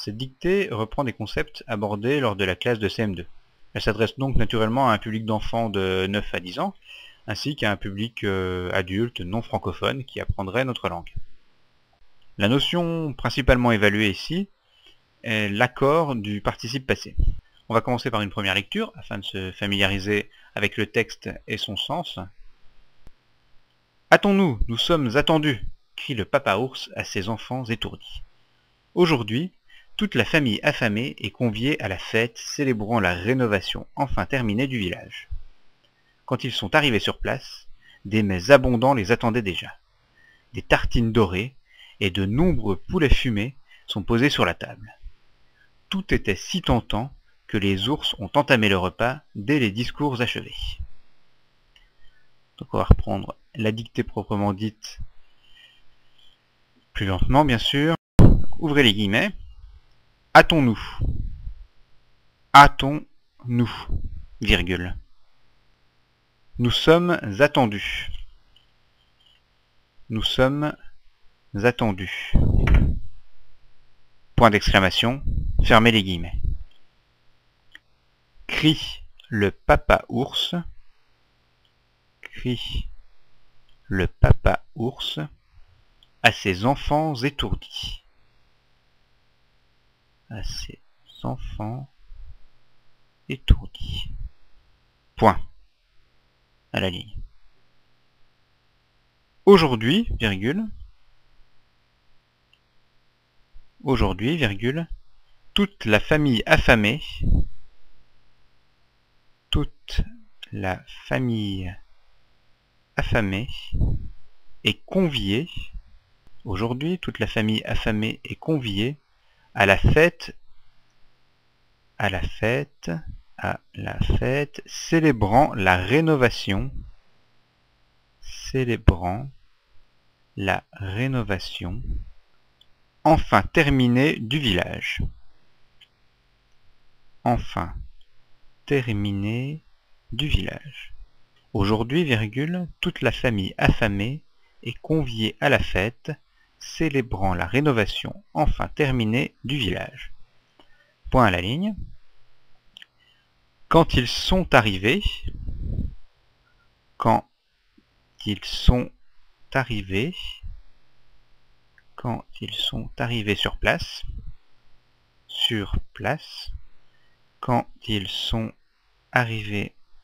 Cette dictée reprend des concepts abordés lors de la classe de CM2. Elle s'adresse donc naturellement à un public d'enfants de 9 à 10 ans, ainsi qu'à un public adulte non francophone qui apprendrait notre langue. La notion principalement évaluée ici est l'accord du participe passé. On va commencer par une première lecture afin de se familiariser avec le texte et son sens. Hâtons-nous, nous sommes attendus, crie le papa ours à ses enfants étourdis. Aujourd'hui, toute la famille affamée est conviée à la fête célébrant la rénovation enfin terminée du village. Quand ils sont arrivés sur place, des mets abondants les attendaient déjà. Des tartines dorées et de nombreux poulets fumés sont posés sur la table. Tout était si tentant que les ours ont entamé le repas dès les discours achevés. Donc on va reprendre la dictée proprement dite plus lentement bien sûr. Donc, ouvrez les guillemets. Hâtons-nous. Hâtons-nous, virgule. Nous sommes attendus. Nous sommes attendus. Point d'exclamation, fermez les guillemets. Crie le papa ours. Crie le papa ours à ses enfants étourdis. À ses enfants étourdis. Point. À la ligne. Aujourd'hui, virgule. Aujourd'hui, virgule. Toute la famille affamée. Toute la famille affamée est conviée. Aujourd'hui, toute la famille affamée est conviée à la fête, célébrant la rénovation, enfin terminée du village. Enfin terminée du village. Aujourd'hui, virgule, toute la famille affamée est conviée à la fête, célébrant la rénovation enfin terminée du village. Point à la ligne. Quand ils sont arrivés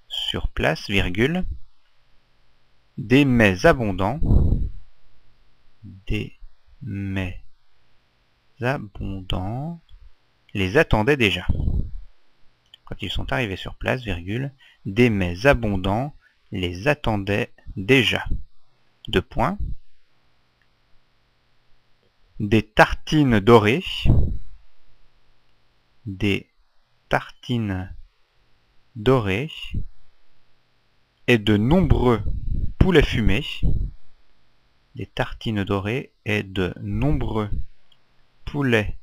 sur place, virgule, des mets abondants les attendaient déjà. Quand ils sont arrivés sur place, virgule, des mets abondants les attendaient déjà. Deux points. Des tartines dorées, et de nombreux poulets fumés. Des tartines dorées et de nombreux poulets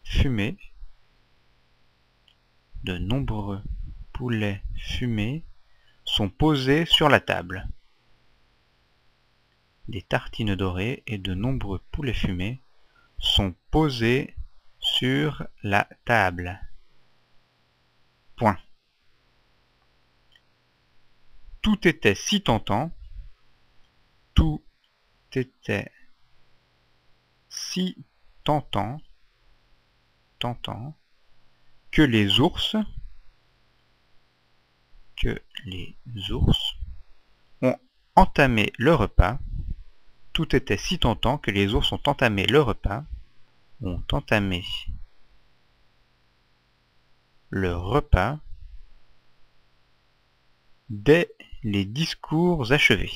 fumés. De nombreux poulets fumés sont posés sur la table. Des tartines dorées et de nombreux poulets fumés sont posés sur la table. Point. Tout était si tentant. Tout était si tentant que les ours ont entamé le repas. Tout était si tentant que les ours ont entamé le repas. Dès les discours achevés.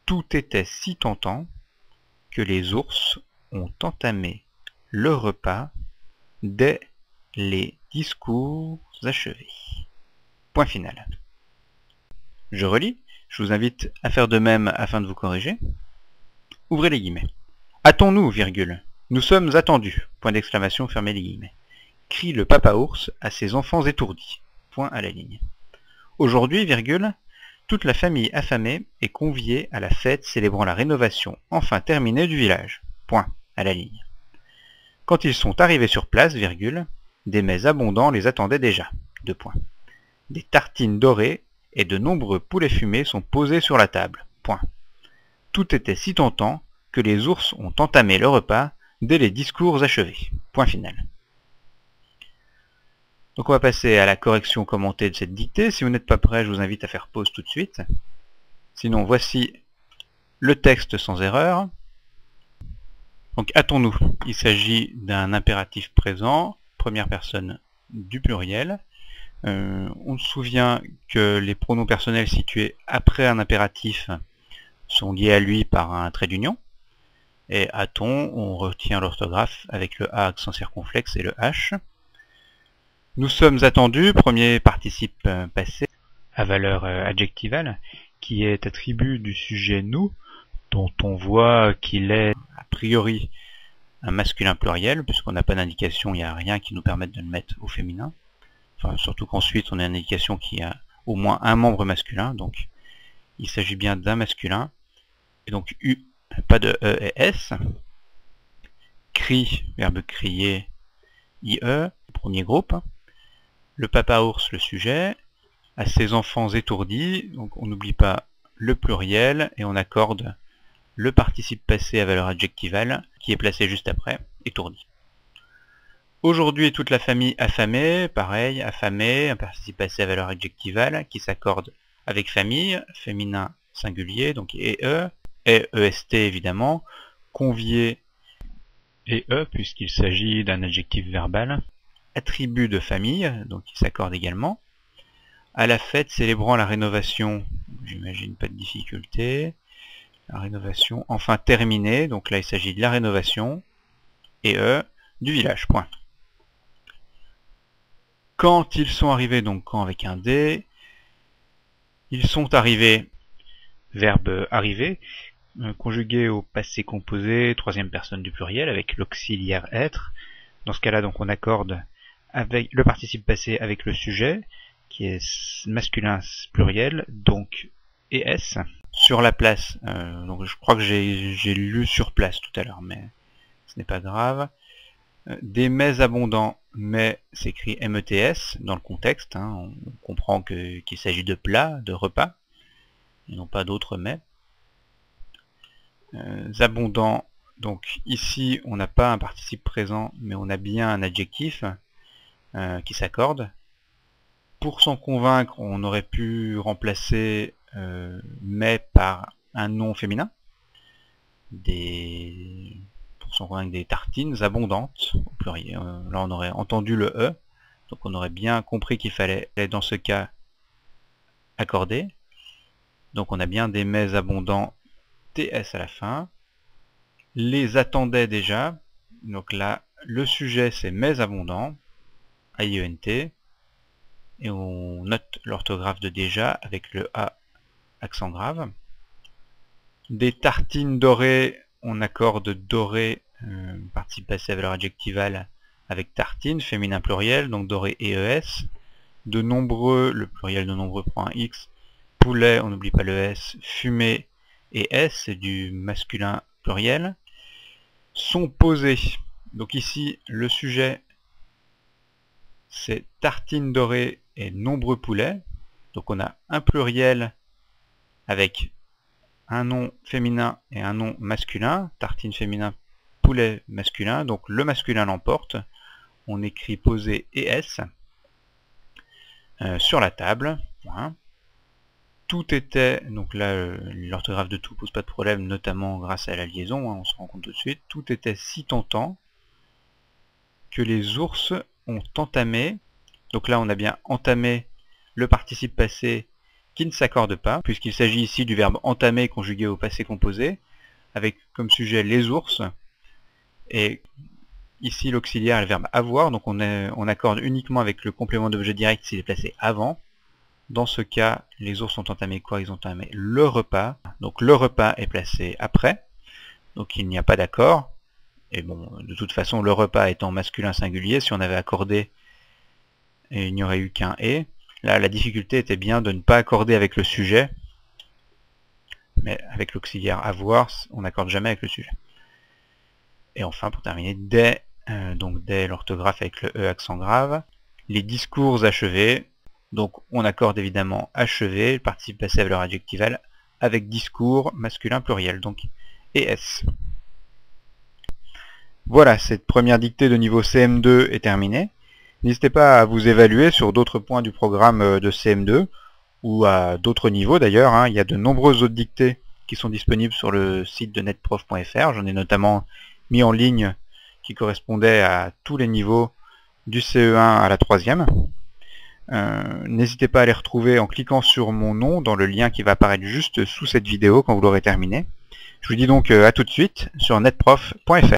Tout était si tentant que les ours ont entamé le repas dès les discours achevés. Point final. Je relis. Je vous invite à faire de même afin de vous corriger. Ouvrez les guillemets. Hâtons-nous, virgule. Nous sommes attendus. Point d'exclamation, fermez les guillemets. Crie le papa ours à ses enfants étourdis. Point à la ligne. Aujourd'hui, virgule, Toute la famille affamée est conviée à la fête célébrant la rénovation enfin terminée du village. Point, à la ligne. Quand ils sont arrivés sur place, virgule, des mets abondants les attendaient déjà. 2 points. Des tartines dorées et de nombreux poulets fumés sont posés sur la table. Point. Tout était si tentant que les ours ont entamé le repas dès les discours achevés. Point final. Donc on va passer à la correction commentée de cette dictée. Si vous n'êtes pas prêt, je vous invite à faire pause tout de suite. Sinon, voici le texte sans erreur. Donc hâtons-nous. Il s'agit d'un impératif présent, première personne du pluriel. On se souvient que les pronoms personnels situés après un impératif sont liés à lui par un trait d'union. Et hâtons, on retient l'orthographe avec le A accent circonflexe et le H. Nous sommes attendus, premier participe passé, à valeur adjectivale, qui est attribut du sujet nous, dont on voit qu'il est a priori un masculin pluriel, puisqu'on n'a pas d'indication, il n'y a rien qui nous permette de le mettre au féminin. Enfin, surtout qu'ensuite on a une indication qui a au moins un membre masculin, donc il s'agit bien d'un masculin. Et donc U, pas de E et S. Cri, verbe crier, IE, premier groupe. Le papa ours, le sujet. À ses enfants étourdis, donc on n'oublie pas le pluriel et on accorde le participe passé à valeur adjectivale qui est placé juste après, étourdi. Aujourd'hui, toute la famille affamée, pareil, affamé, un participe passé à valeur adjectivale qui s'accorde avec famille, féminin singulier, donc et EST évidemment, convié et puisqu'il s'agit d'un adjectif verbal, attribut de famille, donc qui s'accorde également. À la fête célébrant la rénovation, j'imagine pas de difficulté. La rénovation enfin terminée, donc là il s'agit de la rénovation, et du village, point. Quand ils sont arrivés, donc quand avec un D, ils sont arrivés, verbe arriver, conjugué au passé composé, troisième personne du pluriel, avec l'auxiliaire être. Dans ce cas-là, donc on accorde avec le participe passé avec le sujet, qui est masculin pluriel, donc ES. Sur la place, donc je crois que j'ai lu sur place tout à l'heure, mais ce n'est pas grave. Des mets abondants, mais s'écrit METS dans le contexte, on comprend qu'il s'agit de plats, de repas, et non pas d'autres mets. Abondants, donc ici on n'a pas un participe présent, mais on a bien un adjectif qui s'accorde. Pour s'en convaincre, on aurait pu remplacer mais par un nom féminin. Pour s'en convaincre, des tartines abondantes, au pluriel. Là on aurait entendu le E, donc on aurait bien compris qu'il fallait dans ce cas accorder. Donc on a bien des mets abondants TS à la fin. Les attendait déjà, donc là le sujet c'est mets abondants, AIENT. Et on note l'orthographe de déjà avec le A accent grave. Des tartines dorées, on accorde doré, participe passé à valeur adjectivale avec tartine, féminin pluriel, donc doré et ES. De nombreux, le pluriel de nombreux prend un X. Poulet, on n'oublie pas le S. Fumé et S, c'est du masculin pluriel. Sont posés. Donc ici, le sujet, c'est tartines dorées et nombreux poulets. Donc on a un pluriel avec un nom féminin et un nom masculin. Tartine féminin, poulet masculin. Donc le masculin l'emporte. On écrit posé ES sur la table. Voilà. Tout était, donc là l'orthographe de tout pose pas de problème, notamment grâce à la liaison, on se rend compte tout de suite. Tout était si tentant que les ours ont entamé. Donc là on a bien entamé le participe passé qui ne s'accorde pas, puisqu'il s'agit ici du verbe entamer conjugué au passé composé, avec comme sujet les ours, et ici l'auxiliaire est le verbe avoir, donc on accorde uniquement avec le complément d'objet direct s'il est placé avant. Dans ce cas, les ours ont entamé quoi? Ils ont entamé le repas, donc le repas est placé après, donc il n'y a pas d'accord, et bon, de toute façon, le repas étant masculin singulier, si on avait accordé, il n'y aurait eu qu'un « et ». Là, la difficulté était bien de ne pas accorder avec le sujet, mais avec l'auxiliaire avoir, on n'accorde jamais avec le sujet. Et enfin, pour terminer, dès, donc dès l'orthographe avec le E accent grave, les discours achevés, donc on accorde évidemment achevé, le participe passé à valeur adjectivale, avec discours masculin pluriel, donc ES. Voilà, cette première dictée de niveau CM2 est terminée. N'hésitez pas à vous évaluer sur d'autres points du programme de CM2, ou à d'autres niveaux d'ailleurs, hein. Il y a de nombreuses autres dictées qui sont disponibles sur le site de netprof.fr. J'en ai notamment mis en ligne qui correspondaient à tous les niveaux du CE1 à la 3e. N'hésitez pas à les retrouver en cliquant sur mon nom dans le lien qui va apparaître juste sous cette vidéo quand vous l'aurez terminé. Je vous dis donc à tout de suite sur netprof.fr.